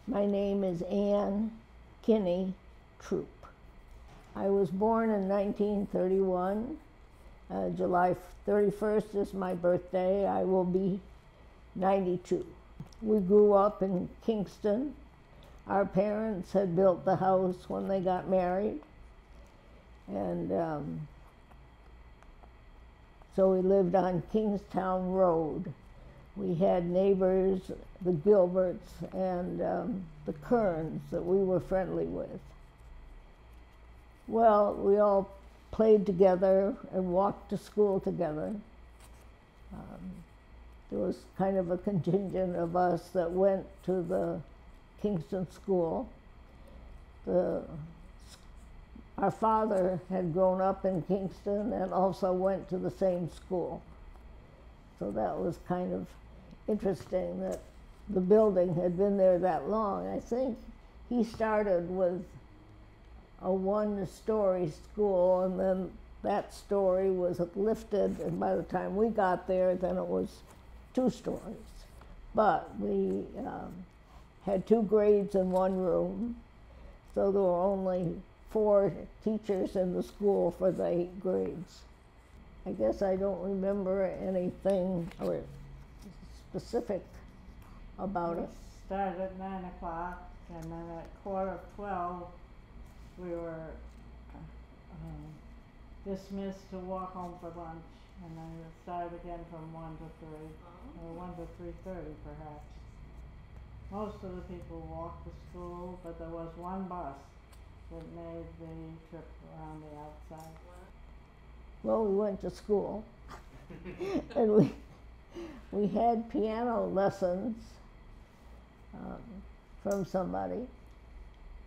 My name is Ann Kinney Throop. I was born in 1931. July 31st is my birthday. I will be 92. We grew up in Kingston. Our parents had built the house when they got married. And so we lived on Kingstown Road. We had neighbors, the Gilberts and the Kerns, that we were friendly with. Well, we all played together and walked to school together. There was kind of a contingent of us that went to the Kingston school. Our father had grown up in Kingston and also went to the same school. So that was kind of interesting that the building had been there that long. I think he started with a one-story school, and then that story was lifted, and by the time we got there, then it was 2 stories. But we had 2 grades in one room, so there were only 4 teachers in the school for the 8 grades. I guess I don't remember anything or specific about it. Started at 9 o'clock, and then at 11:45 we were dismissed to walk home for lunch, and then it started again from 1 to 3, or 1 to 3:30 perhaps. Most of the people walked to school, but there was one bus that made the trip around the outside. Well, we went to school, and we had piano lessons from somebody.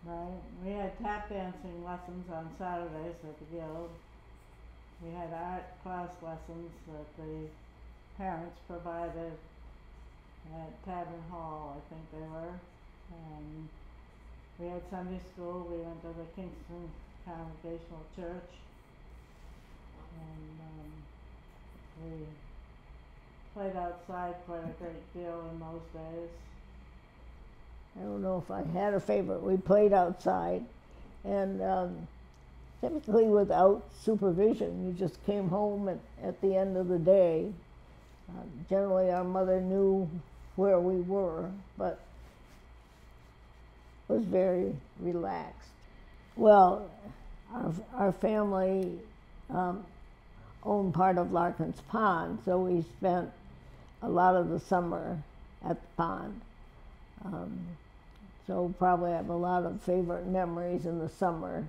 Right. We had tap dancing lessons on Saturdays at the Guild. We had art class lessons that the parents provided at Tavern Hall, I think they were. And we had Sunday school. We went to the Kingston Congregational Church. And we played outside quite a great deal in those days. I don't know if I had a favorite. We played outside, and typically without supervision. You just came home at the end of the day. Generally, our mother knew where we were, but was very relaxed. Well, our family owned part of Larkin's Pond, so we spent a lot of the summer at the pond. So probably have a lot of favorite memories in the summer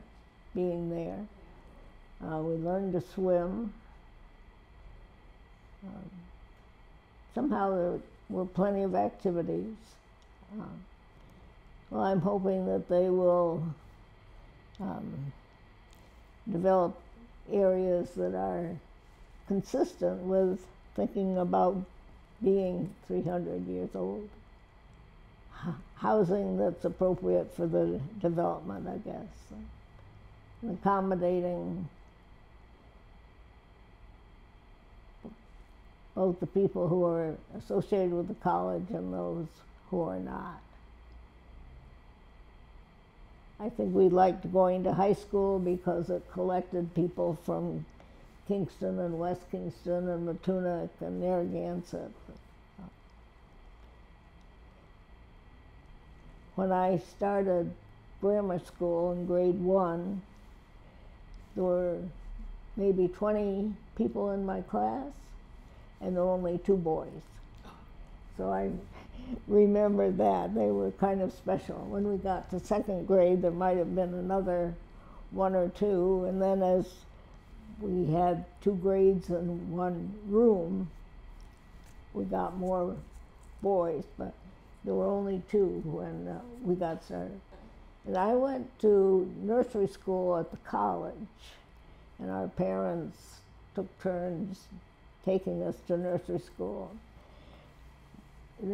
being there. We learned to swim. Somehow there were plenty of activities. Well, I'm hoping that they will develop areas that are consistent with thinking about being 300 years old. Housing that's appropriate for the development, I guess. And accommodating both the people who are associated with the college and those who are not. I think we liked going to high school because it collected people from Kingston and West Kingston and Matunic and Narragansett. When I started grammar school in grade 1, there were maybe 20 people in my class, and there were only 2 boys. So I remember that. They were kind of special. When we got to 2nd grade, there might have been another 1 or 2, and then as we had 2 grades in one room, we got more boys, but there were only 2 when we got started. And I went to nursery school at the college, and our parents took turns taking us to nursery school. I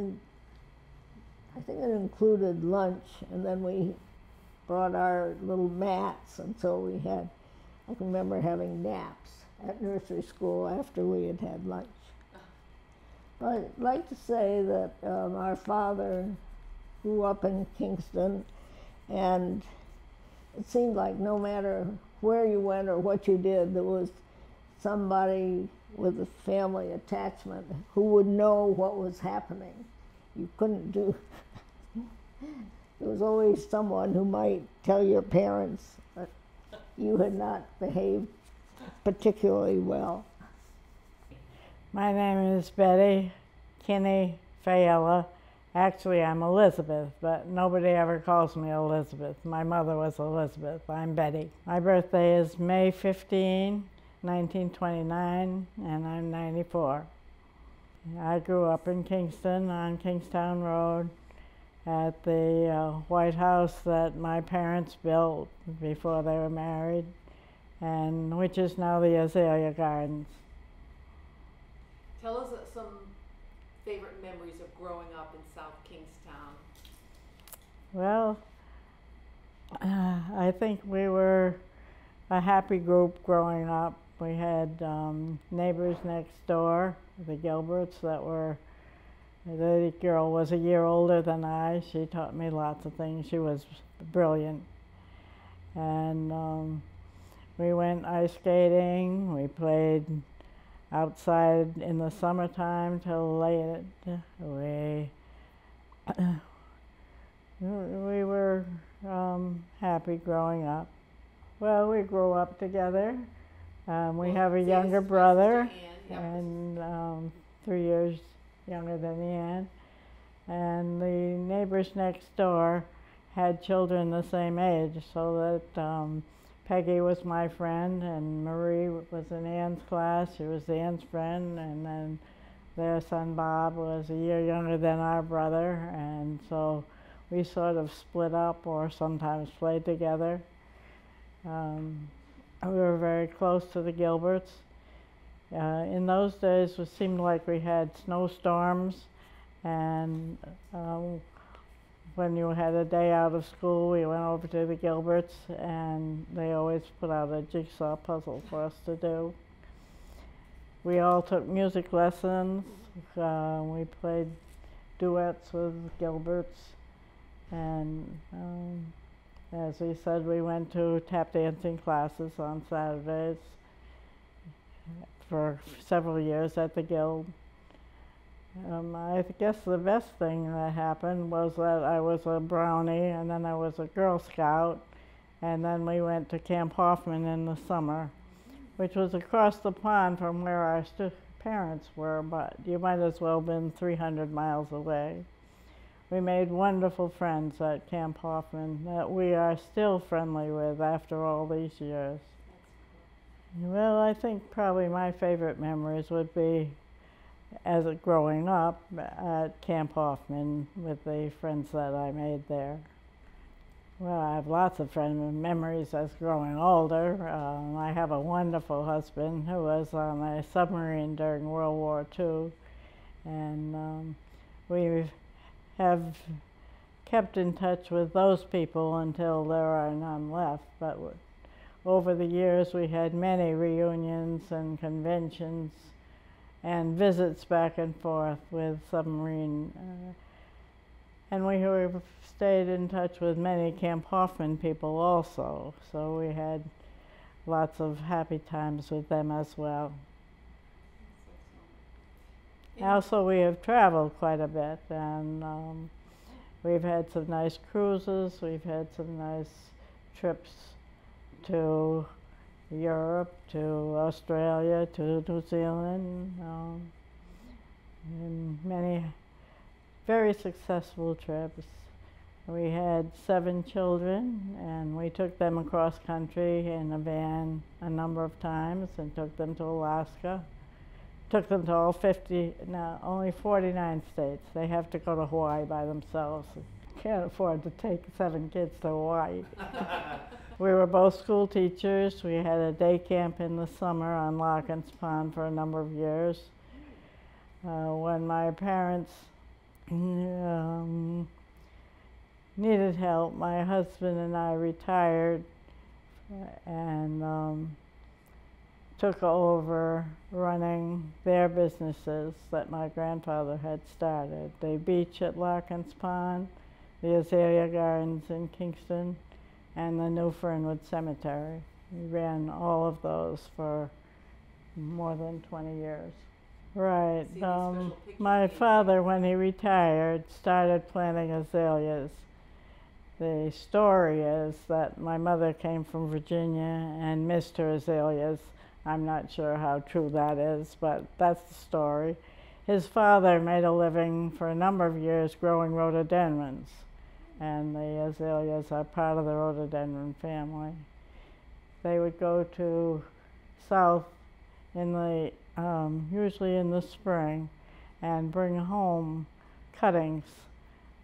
think it included lunch, and then we brought our little mats, and so we had, I can remember having naps at nursery school after we had had lunch. But I'd like to say that our father grew up in Kingston, and it seemed like no matter where you went or what you did, there was somebody with a family attachment who would know what was happening. You couldn't do there was always someone who might tell your parents that you had not behaved particularly well. My name is Betty Kinney Faella. Actually, I'm Elizabeth, but nobody ever calls me Elizabeth. My mother was Elizabeth. I'm Betty. My birthday is May 15, 1929, and I'm 94. I grew up in Kingston on Kingstown Road at the White House that my parents built before they were married, and which is now the Azalea Gardens. Tell us some favorite memories of growing up in South Kingstown. Well, I think we were a happy group growing up. We had neighbors next door, the Gilberts, that were, the girl was a year older than I. She taught me lots of things. She was brilliant. And we went ice skating. We played outside in the summertime till late. We were happy growing up. Well, we grew up together. We have a younger brother, and 3 years younger than Ian. And the neighbors next door had children the same age, so that Peggy was my friend, and Marie was in Ann's class. She was Ann's friend, and then their son Bob was a year younger than our brother, and so we sort of split up or sometimes played together. We were very close to the Gilberts. In those days, it seemed like we had snowstorms, and when you had a day out of school, we went over to the Gilberts, and they always put out a jigsaw puzzle for us to do. We all took music lessons. We played duets with Gilberts, and as we said, we went to tap dancing classes on Saturdays for several years at the Guild. I guess the best thing that happened was that I was a Brownie, and then I was a Girl Scout, and then we went to Camp Hoffman in the summer, which was across the pond from where our parents were, but you might as well have been 300 miles away. We made wonderful friends at Camp Hoffman that we are still friendly with after all these years. Well, I think probably my favorite memories would be as growing up at Camp Hoffman with the friends that I made there. Well, I have lots of memories as growing older. I have a wonderful husband who was on a submarine during World War II, and we have kept in touch with those people until there are none left. But over the years, we had many reunions and conventions and visits back and forth with submarine. And we stayed in touch with many Camp Hoffman people also, so we had lots of happy times with them as well. Also, we have traveled quite a bit, and we've had some nice cruises. We've had some nice trips to Europe, to Australia, to New Zealand, and many very successful trips. We had 7 children, and we took them across country in a van a number of times and took them to Alaska. Took them to all only 49 states. They have to go to Hawaii by themselves. Can't afford to take 7 kids to Hawaii. We were both school teachers. We had a day camp in the summer on Larkins Pond for a number of years. When my parents needed help, my husband and I retired and took over running their businesses that my grandfather had started. The beach at Larkins Pond, the Azalea Gardens in Kingston, and the New Fernwood Cemetery. He ran all of those for more than 20 years. Right. See any special pictures My being father, when he retired, started planting azaleas. The story is that my mother came from Virginia and missed her azaleas. I'm not sure how true that is, but that's the story. His father made a living for a number of years growing rhododendrons, and the azaleas are part of the rhododendron family. They would go to south in the usually in the spring, and bring home cuttings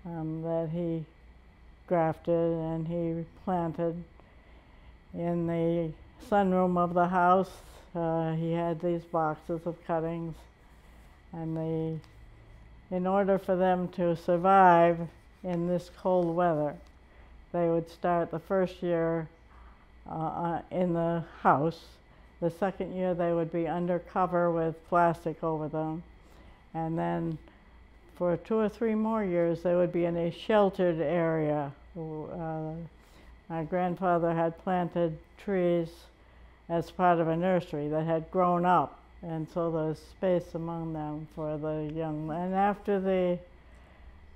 that he grafted and he planted in the sunroom of the house. He had these boxes of cuttings, and in order for them to survive in this cold weather, they would start the first year in the house. The second year they would be under cover with plastic over them, and then for 2 or 3 more years they would be in a sheltered area. My grandfather had planted trees as part of a nursery that had grown up, and so there's space among them for the young. And after the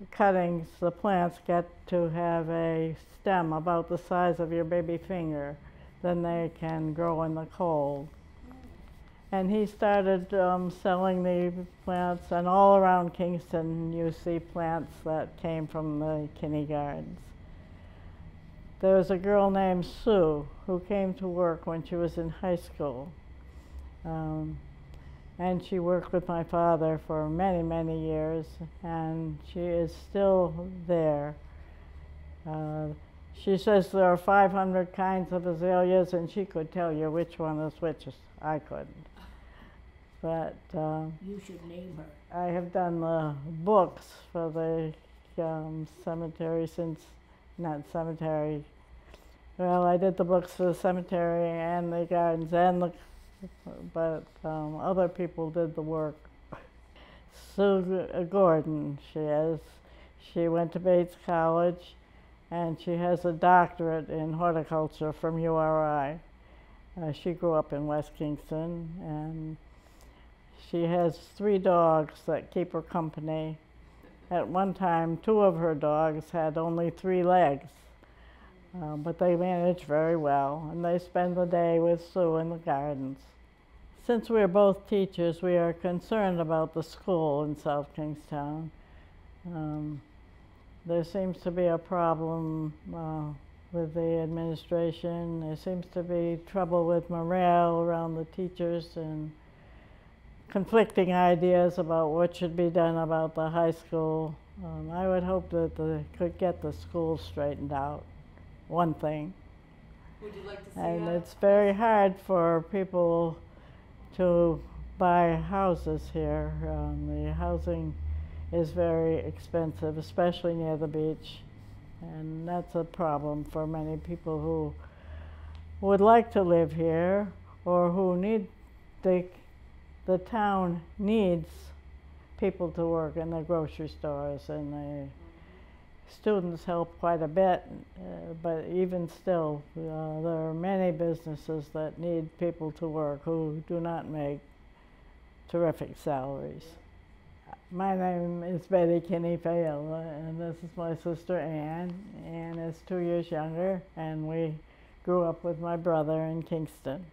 cuttings, the plants get to have a stem about the size of your baby finger. Then they can grow in the cold. And he started selling the plants, and all around Kingston you see plants that came from the Kinney Gardens. There was a girl named Sue who came to work when she was in high school. And she worked with my father for many, many years, and she is still there. She says there are 500 kinds of azaleas, and she could tell you which one is which. I couldn't. But You should name her. I have done the books for the cemetery since, not cemetery, well, I did the books for the cemetery and the gardens, but other people did the work. Sue Gordon, she is. She went to Bates College, and she has a doctorate in horticulture from URI. She grew up in West Kingston, and she has 3 dogs that keep her company. At one time, 2 of her dogs had only 3 legs, but they manage very well, and they spend the day with Sue in the gardens. Since we're both teachers, we are concerned about the school in South Kingstown. There seems to be a problem with the administration. There seems to be trouble with morale around the teachers, and conflicting ideas about what should be done about the high school. I would hope that they could get the school straightened out, one thing. Would you like to see And that? it's very hard for people to buy houses here. The housing is very expensive, especially near the beach, and that's a problem for many people who would like to live here, or who need the town needs people to work in the grocery stores, and the students help quite a bit, but even still, there are many businesses that need people to work who do not make terrific salaries. My name is Betty Kinney Faella, and this is my sister Ann. Ann is 2 years younger, and we grew up with my brother in Kingston.